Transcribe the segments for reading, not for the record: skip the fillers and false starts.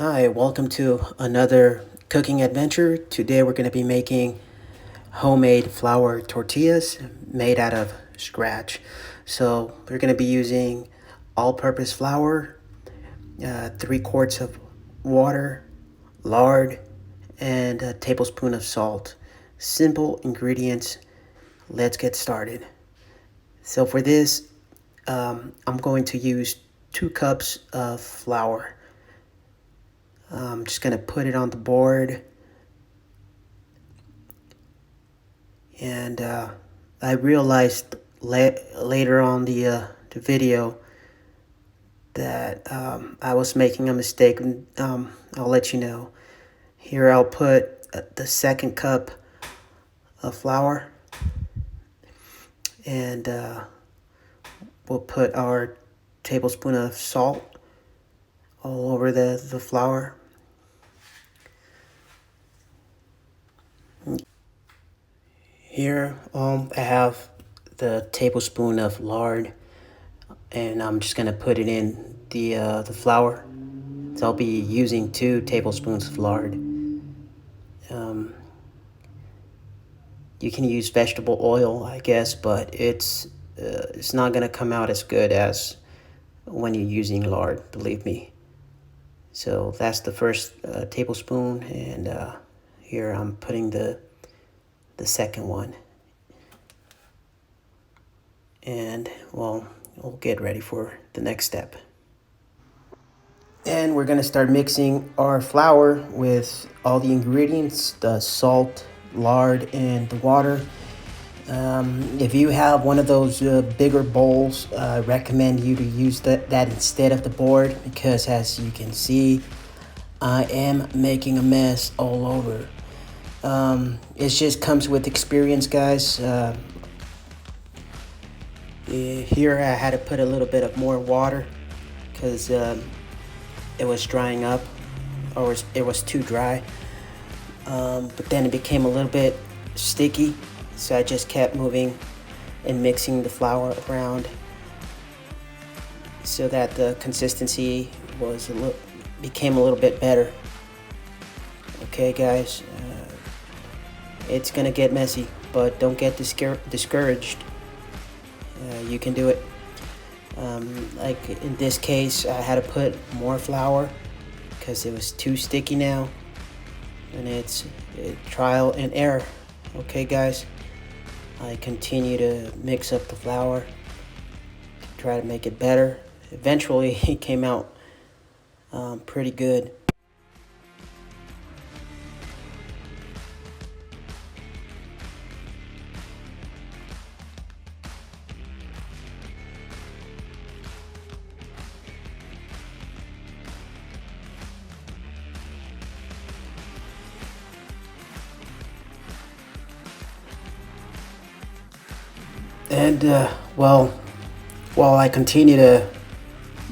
Hi, welcome to another cooking adventure. Today we're going to be making homemade flour tortillas made out of scratch. So we're going to be using all-purpose flour, 3 quarts of water, lard, and a tablespoon of salt. Simple ingredients. Let's get started. So for this, I'm going to use 2 cups of flour. I'm just going to put it on the board. And I realized later on the video that I was making a mistake. I'll let you know. Here I'll put the 2nd cup of flour. And we'll put our tablespoon of salt all over the flour. Here I have the tablespoon of lard, and I'm just gonna put it in the flour. So I'll be using 2 tablespoons of lard. You can use vegetable oil, I guess, but it's not gonna come out as good as when you're using lard, believe me. So that's the first tablespoon, and here I'm putting the second one. And well, we'll get ready for the next step. And we're gonna start mixing our flour with all the ingredients, the salt, lard, and the water. If you have one of those bigger bowls, I recommend you to use that instead of the board, because as you can see, I am making a mess all over. It just comes with experience, guys. Here I had to put a little bit of more water because it was drying up, or it was too dry. But then it became a little bit sticky, so I just kept moving and mixing the flour around so that the consistency became a little bit better. Okay, guys, it's gonna get messy, but don't get discouraged. You can do it. Like in this case, I had to put more flour because it was too sticky now, and it's trial and error. Okay, guys, I continue to mix up the flour, try to make it better. Eventually, it came out pretty good. And well, while I continue to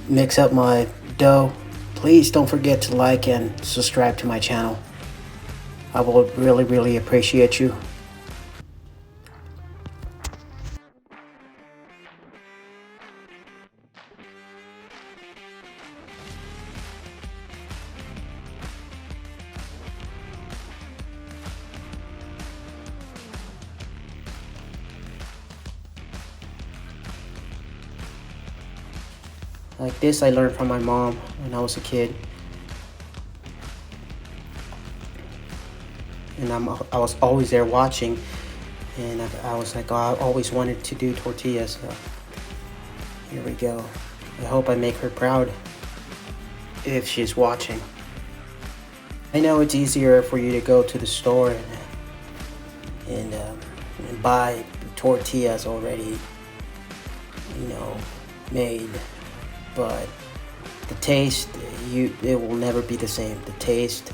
mix up my dough, please don't forget to like and subscribe to my channel. I will really appreciate you. Like this I learned from my mom when I was a kid. And I was always there watching, and I was like, oh, I always wanted to do tortillas. So here we go. I hope I make her proud if she's watching. I know it's easier for you to go to the store and buy tortillas already, made, but the taste, it will never be the same. The taste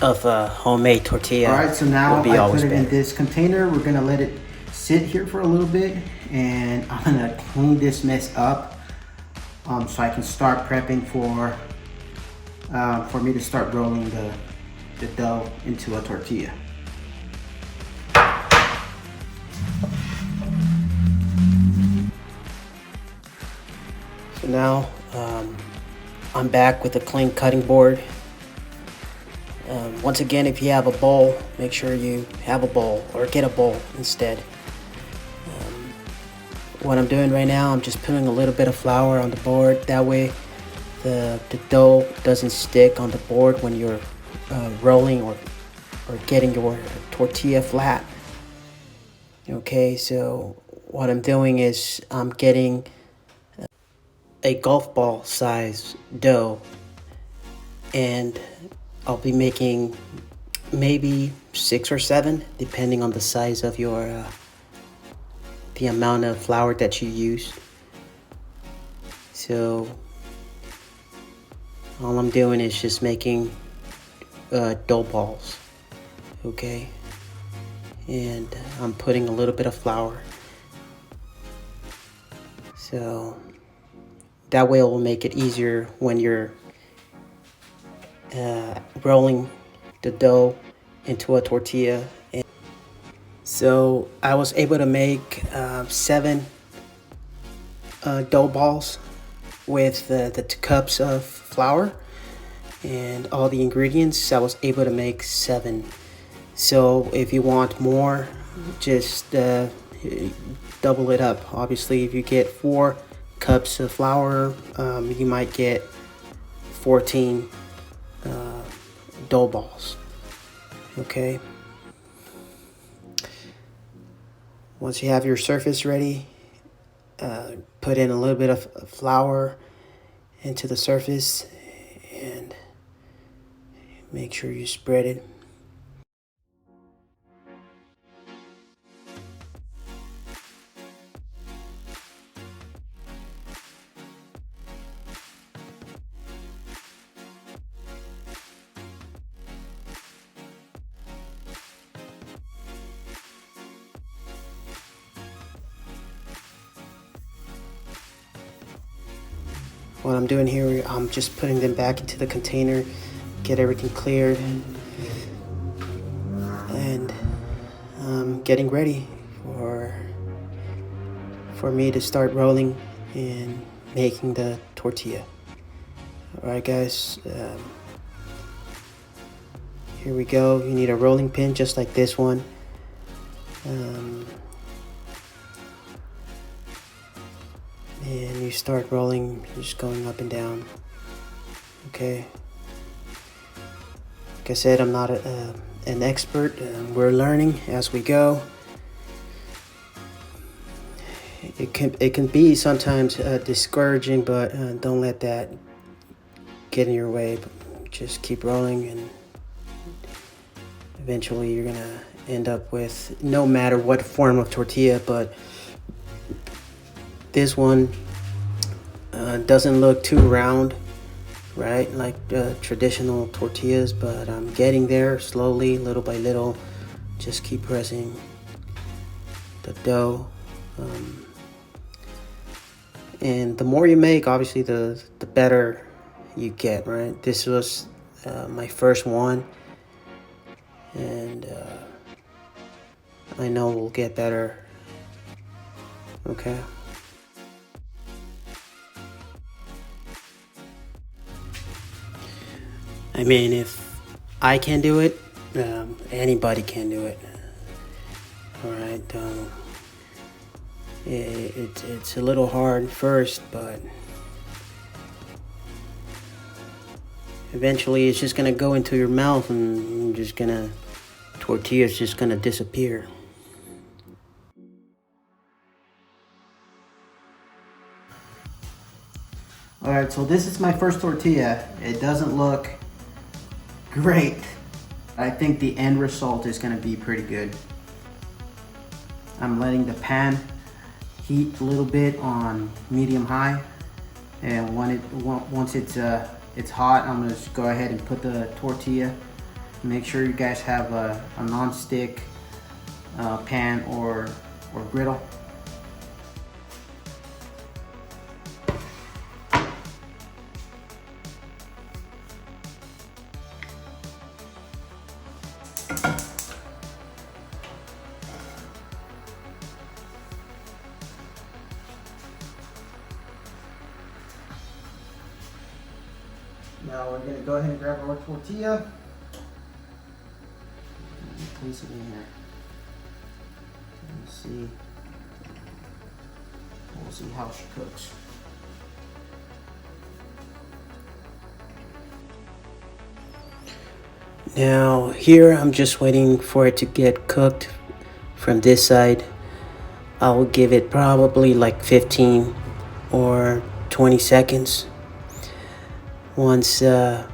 of a homemade tortilla. All right, so now will be I put it better. in this container. We're gonna let it sit here for a little bit, and I'm gonna clean this mess up so I can start prepping for me to start rolling the dough into a tortilla. So now I'm back with a clean cutting board. Once again, if you have a bowl, make sure you have a bowl or get a bowl instead. What I'm doing right now, I'm just putting a little bit of flour on the board. That way the dough doesn't stick on the board when you're rolling or getting your tortilla flat. Okay, so what I'm doing is I'm getting a golf ball size dough, and I'll be making maybe 6 or 7 depending on the size of your the amount of flour that you use. So all I'm doing is just making dough balls, okay, and I'm putting a little bit of flour, so that way it will make it easier when you're rolling the dough into a tortilla. And so I was able to make 7 dough balls with the 2 cups of flour and all the ingredients. I was able to make 7. So if you want more, just double it up. Obviously, if you get 4 cups of flour, you might get 14 dough balls. Okay. Once you have your surface ready, put in a little bit of flour into the surface and make sure you spread it. What I'm doing here, I'm just putting them back into the container, get everything cleared, and getting ready for me to start rolling and making the tortilla. Alright guys, here we go. You need a rolling pin just like this one. And you start rolling, just going up and down. Okay. Like I said, I'm not an expert. We're learning as we go. It can be sometimes discouraging, but don't let that get in your way. Just keep rolling, and eventually you're gonna end up with, no matter what form of tortilla, but this one doesn't look too round, right, like traditional tortillas, but I'm getting there slowly, little by little. Just keep pressing the dough, and the more you make, obviously the better you get, right? This was my first one, and I know we'll get better. Okay. I mean, if I can do it, anybody can do it. All right. It's a little hard first, but eventually it's just gonna go into your mouth, and tortilla's just gonna disappear. Alright, so this is my first tortilla. It doesn't look great. I think the end result is gonna be pretty good. I'm letting the pan heat a little bit on medium high, and once it's hot, I'm gonna just go ahead and put the tortilla. Make sure you guys have a non-stick pan or griddle. Now we're gonna go ahead and grab our tortilla. Place it in here. Let's see. We'll see how she cooks. Now here I'm just waiting for it to get cooked from this side. I'll give it probably like 15 or 20 seconds. Once the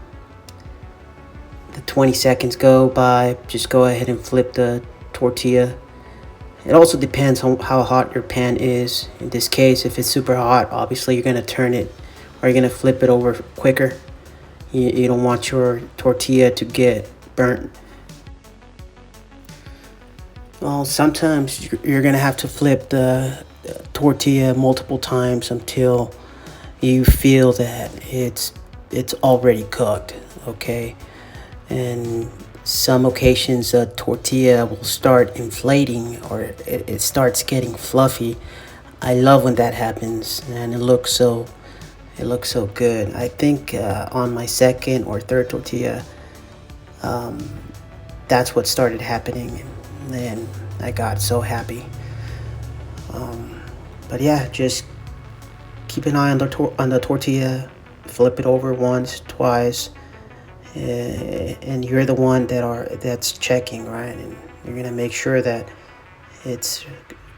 20 seconds go by, just go ahead and flip the tortilla. It also depends on how hot your pan is. In this case, if it's super hot, obviously you're going to turn it or you're going to flip it over quicker. You don't want your tortilla to get burnt. Well, sometimes you're going to have to flip the tortilla multiple times until you feel that it's already cooked, okay? And some occasions a tortilla will start inflating or it starts getting fluffy. I love when that happens, and it looks so good. I think on my second or third tortilla, that's what started happening, and then I got so happy. But yeah, just keep an eye on the tortilla, flip it over once, twice, and you're the one that's checking, right? And you're gonna make sure that it's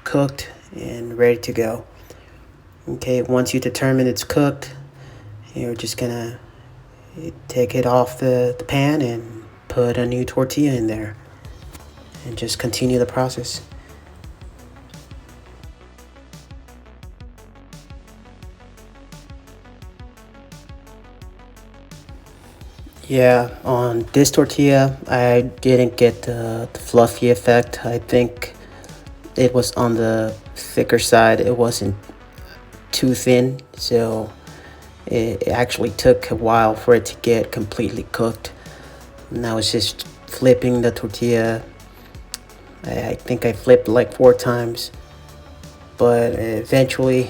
cooked and ready to go. Okay, once you determine it's cooked, you're just gonna take it off the pan and put a new tortilla in there and just continue the process. Yeah, on this tortilla, I didn't get the fluffy effect. I think it was on the thicker side. It wasn't too thin, so it actually took a while for it to get completely cooked. And I was just flipping the tortilla. I think I flipped like 4 times, but eventually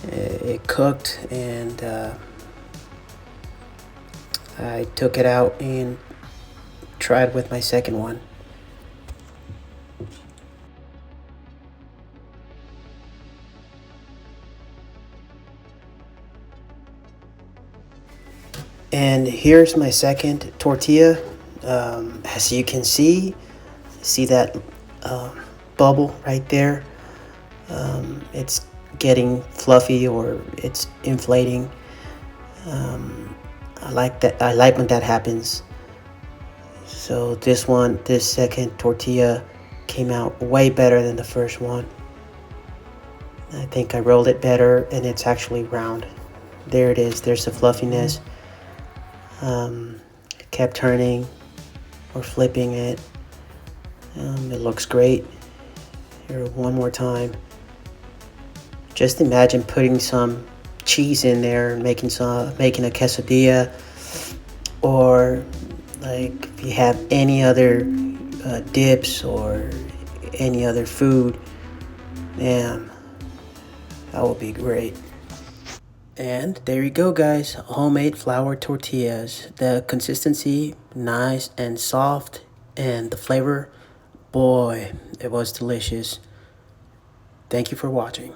it cooked, and I took it out and tried with my second one. And here's my second tortilla. As you can see that bubble right there? It's getting fluffy or it's inflating. I like that. I like when that happens. So this second tortilla came out way better than the first one. I think I rolled it better, and it's actually round. There it is. There's the fluffiness. Kept turning or flipping it. It looks great. Here, one more time. Just imagine putting some cheese in there and making a quesadilla, or like if you have any other dips or any other food, man, that would be great. And there you go, guys. Homemade flour tortillas. The consistency, nice and soft, and the flavor, boy, it was delicious. Thank you for watching.